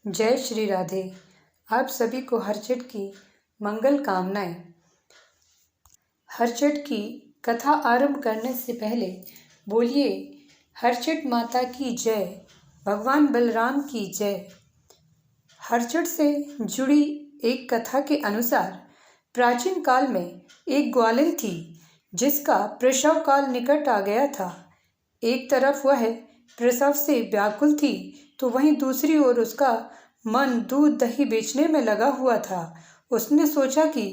जय श्री राधे। आप सभी को हरचट की मंगल कामनाएं। हरचट की कथा आरंभ करने से पहले बोलिए हरचट माता की जय, भगवान बलराम की जय। हरचट से जुड़ी एक कथा के अनुसार प्राचीन काल में एक ग्वालिन थी जिसका प्रसव काल निकट आ गया था। एक तरफ वह प्रसव से व्याकुल थी तो वहीं दूसरी ओर उसका मन दूध दही बेचने में लगा हुआ था। उसने सोचा कि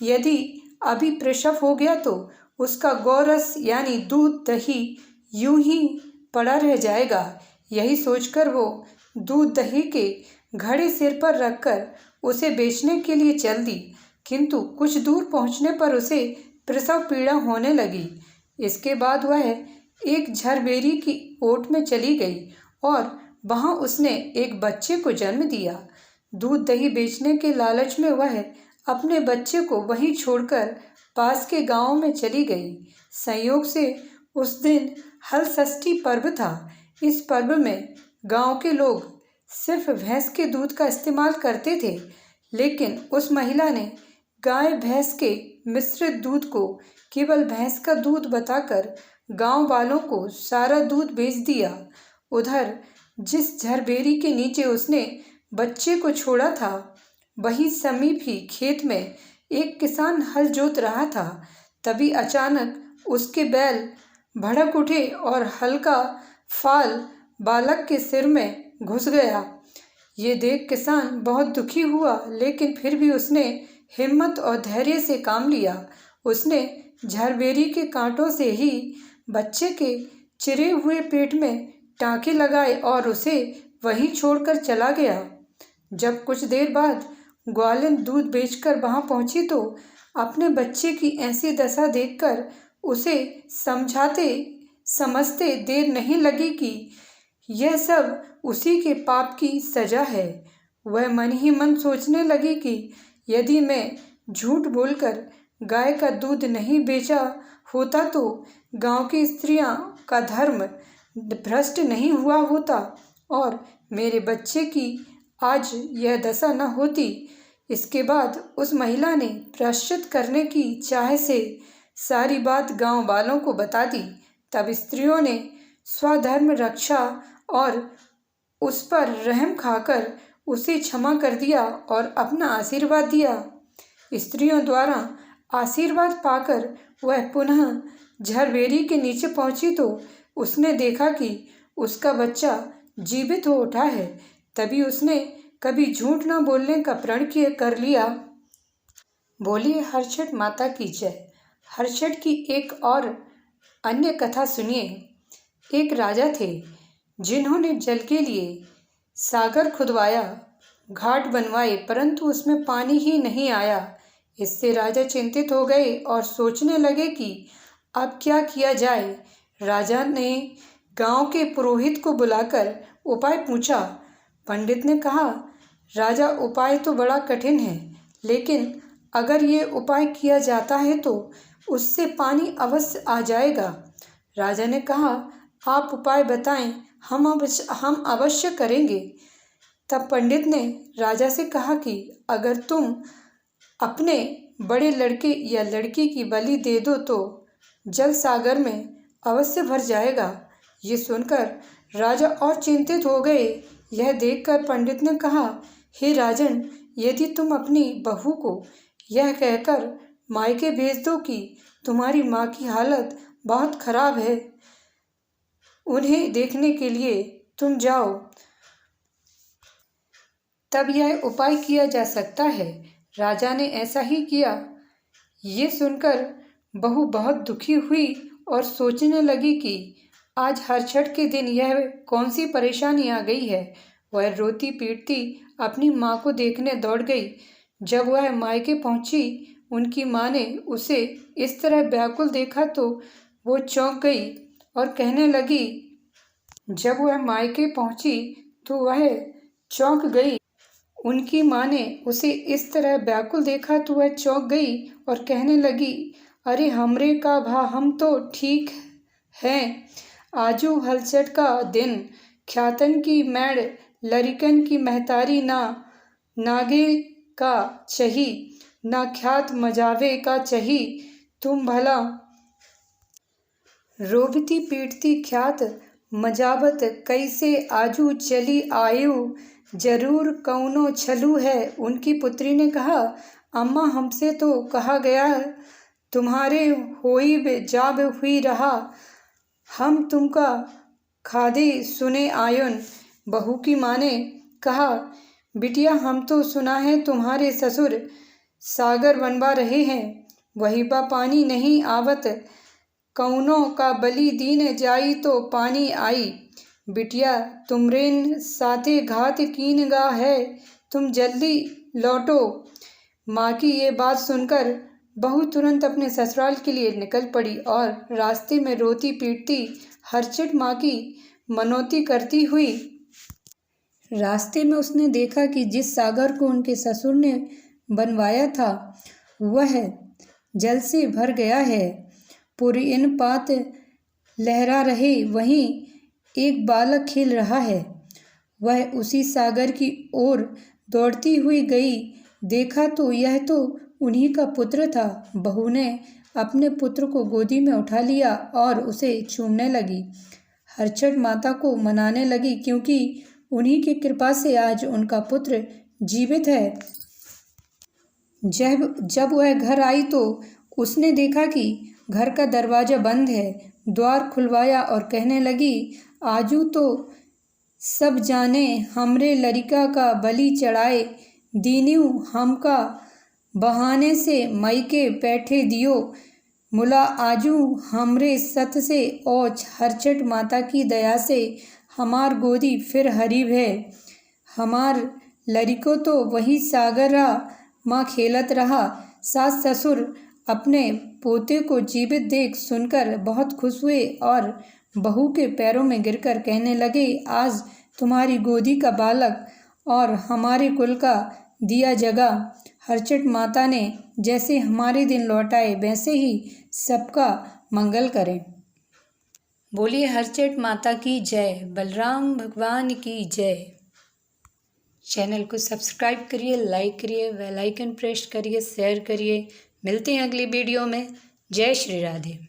यदि अभी प्रसव हो गया तो उसका गौरस यानी दूध दही यूं ही पड़ा रह जाएगा। यही सोचकर वो दूध दही के घड़े सिर पर रखकर उसे बेचने के लिए चल दी, किंतु कुछ दूर पहुंचने पर उसे प्रसव पीड़ा होने लगी। इसके बाद वह एक झरबेरी की ओट में चली गई और वहां उसने एक बच्चे को जन्म दिया। दूध दही बेचने के लालच में वह अपने बच्चे को वहीं छोड़कर पास के गांव में चली गई। संयोग से उस दिन हल षष्ठी पर्व था। इस पर्व में गांव के लोग सिर्फ भैंस के दूध का इस्तेमाल करते थे, लेकिन उस महिला ने गाय भैंस के मिश्रित दूध को केवल भैंस का दूध बताकर गांव वालों को सारा दूध बेच दिया। उधर जिस झरबेरी के नीचे उसने बच्चे को छोड़ा था वही समीप ही खेत में एक किसान हल जोत रहा था। तभी अचानक उसके बैल भड़क उठे और हल का फाल बालक के सिर में घुस गया। ये देख किसान बहुत दुखी हुआ, लेकिन फिर भी उसने हिम्मत और धैर्य से काम लिया। उसने झरबेरी के कांटों से ही बच्चे के चिरे हुए पेट में टाँके लगाए और उसे वहीं छोड़कर चला गया। जब कुछ देर बाद ग्वालिन दूध बेचकर वहां पहुंची तो अपने बच्चे की ऐसी दशा देखकर उसे समझाते समझते देर नहीं लगी कि यह सब उसी के पाप की सजा है। वह मन ही मन सोचने लगी कि यदि मैं झूठ बोलकर गाय का दूध नहीं बेचा होता तो गांव की स्त्रियां का धर्म भ्रष्ट नहीं हुआ होता और मेरे बच्चे की आज यह दशा न होती। इसके बाद उस महिला ने प्रायश्चित करने की चाह से सारी बात गांव वालों को बता दी। तब स्त्रियों ने स्वधर्म रक्षा और उस पर रहम खाकर उसे क्षमा कर दिया और अपना आशीर्वाद दिया। स्त्रियों द्वारा आशीर्वाद पाकर वह पुनः झरबेरी के नीचे पहुंची तो उसने देखा कि उसका बच्चा जीवित हो उठा है। तभी उसने कभी झूठ न बोलने का प्रण कर लिया। बोलिए हरचट माता की जय। हरचट की एक और अन्य कथा सुनिए। एक राजा थे जिन्होंने जल के लिए सागर खुदवाया, घाट बनवाए, परंतु उसमें पानी ही नहीं आया। इससे राजा चिंतित हो गए और सोचने लगे कि अब क्या किया जाए। राजा ने गांव के पुरोहित को बुलाकर उपाय पूछा। पंडित ने कहा, राजा उपाय तो बड़ा कठिन है, लेकिन अगर ये उपाय किया जाता है तो उससे पानी अवश्य आ जाएगा। राजा ने कहा, आप उपाय बताएं, हम अवश्य करेंगे। तब पंडित ने राजा से कहा कि अगर तुम अपने बड़े लड़के या लड़की की बलि दे दो तो जल सागर में अवश्य भर जाएगा। ये सुनकर राजा और चिंतित हो गए। यह देखकर पंडित ने कहा, हे राजन, यदि तुम अपनी बहू को यह कहकर मायके भेज दो कि तुम्हारी माँ की हालत बहुत खराब है, उन्हें देखने के लिए तुम जाओ, तब यह उपाय किया जा सकता है। राजा ने ऐसा ही किया। ये सुनकर बहू बहुत दुखी हुई और सोचने लगी कि आज हरछठ के दिन यह कौन सी परेशानी आ गई है। वह रोती पीटती अपनी माँ को देखने दौड़ गई। जब वह मायके पहुंची, उनकी माँ ने उसे इस तरह व्याकुल देखा तो वो चौंक गई और कहने लगी। जब वह मायके पहुंची तो वह चौंक गई। उनकी माँ ने उसे इस तरह व्याकुल देखा तो वह चौंक गई और कहने लगी, अरे हमरे का भा, हम तो ठीक हैं। आजू हलचट का दिन ख्यातन की मैड़ लरिकन की महतारी ना नागे का चही, ना ख्यात मजावे का चही, तुम भला रोबती पीटती ख्यात मजावत कैसे आजू चली आयु, जरूर कौनो छलू है। उनकी पुत्री ने कहा, अम्मा हमसे तो कहा गया तुम्हारे होई जाब हुई रहा, हम तुमका खादे सुने आयुन। बहू की माँ ने कहा, बिटिया हम तो सुना है तुम्हारे ससुर सागर बनवा रहे हैं, वही बा पानी नहीं आवत, कौनों का बलि दीन जाई तो पानी आई। बिटिया तुमरेन साथे घात कीन गा है, तुम जल्दी लौटो। माँ की ये बात सुनकर बहू तुरंत अपने ससुराल के लिए निकल पड़ी और रास्ते में रोती पीटती हर्षित माँ की मनौती करती हुई रास्ते में उसने देखा कि जिस सागर को उनके ससुर ने बनवाया था वह जल से भर गया है, पुरइन पात लहरा रहे, वहीं एक बालक खेल रहा है। वह उसी सागर की ओर दौड़ती हुई गई, देखा तो यह तो उन्हीं का पुत्र था। बहू ने अपने पुत्र को गोदी में उठा लिया और उसे चूमने लगी। हर्षित माता को मनाने लगी क्योंकि उन्हीं की कृपा से आज उनका पुत्र जीवित है। जब वह घर आई तो उसने देखा कि घर का दरवाज़ा बंद है। द्वार खुलवाया और कहने लगी, आजू तो सब जाने हमरे लड़िका का बलि चढ़ाए दीन्यू, हमका बहाने से मईके बैठे दियो, मुला आजू हमरे सत से ओछ। हर्षित माता की दया से हमार गोदी फिर हरी है, हमार लड़िको तो वही सागर माँ खेलत रहा। सास ससुर अपने पोते को जीवित देख सुनकर बहुत खुश हुए और बहू के पैरों में गिरकर कहने लगे, आज तुम्हारी गोदी का बालक और हमारे कुल का दिया जगा। हर्षित माता ने जैसे हमारे दिन लौटाए वैसे ही सबका मंगल करें। बोलिए हर्षित माता की जय, बलराम भगवान की जय। चैनल को सब्सक्राइब करिए, लाइक करिए, बेल आइकन प्रेस करिए, शेयर करिए। मिलते हैं अगली वीडियो में। जय श्री राधे।